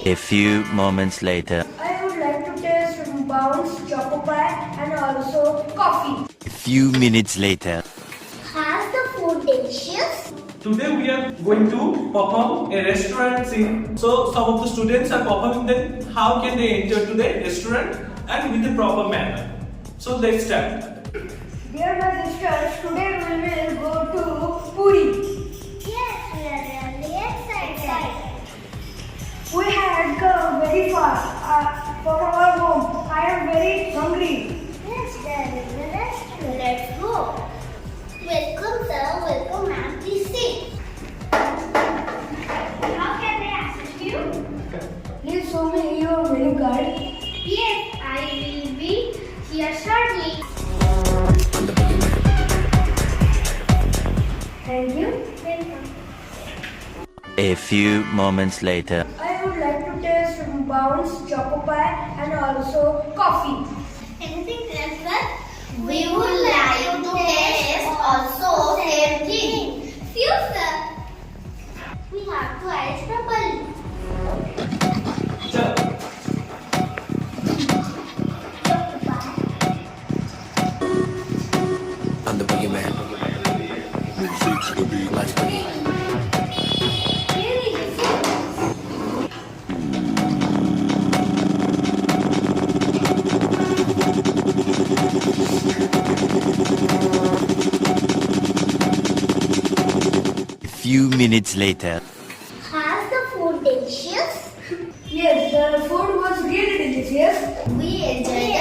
A few moments later. I would like to taste bounce, choco pie and also coffee. A few minutes later. Has the food delicious? Today we are going to perform a restaurant scene. So some of the students are performing then how can they enter to the restaurant and with a proper manner. So let's start. Dear my sisters, today we will go to Puri. Yes, we are really excited. We had come very far from our home. I am very hungry. Yes, there is a restaurant. Let's go. Welcome sir, welcome ma'am, please sit. How can I assist you? Please show me your menu card. Yes, I will be here shortly. Thank you. Welcome. A few moments later. I would like to taste bounce, choco pie and also coffee. Anything else, sir? We would like to taste also same thing. Few, sir. We have to add properly. Chalo. I'm the boogeyman. Let's boogie. A few minutes later. Has the food delicious? Yes, the food was really delicious. We enjoyed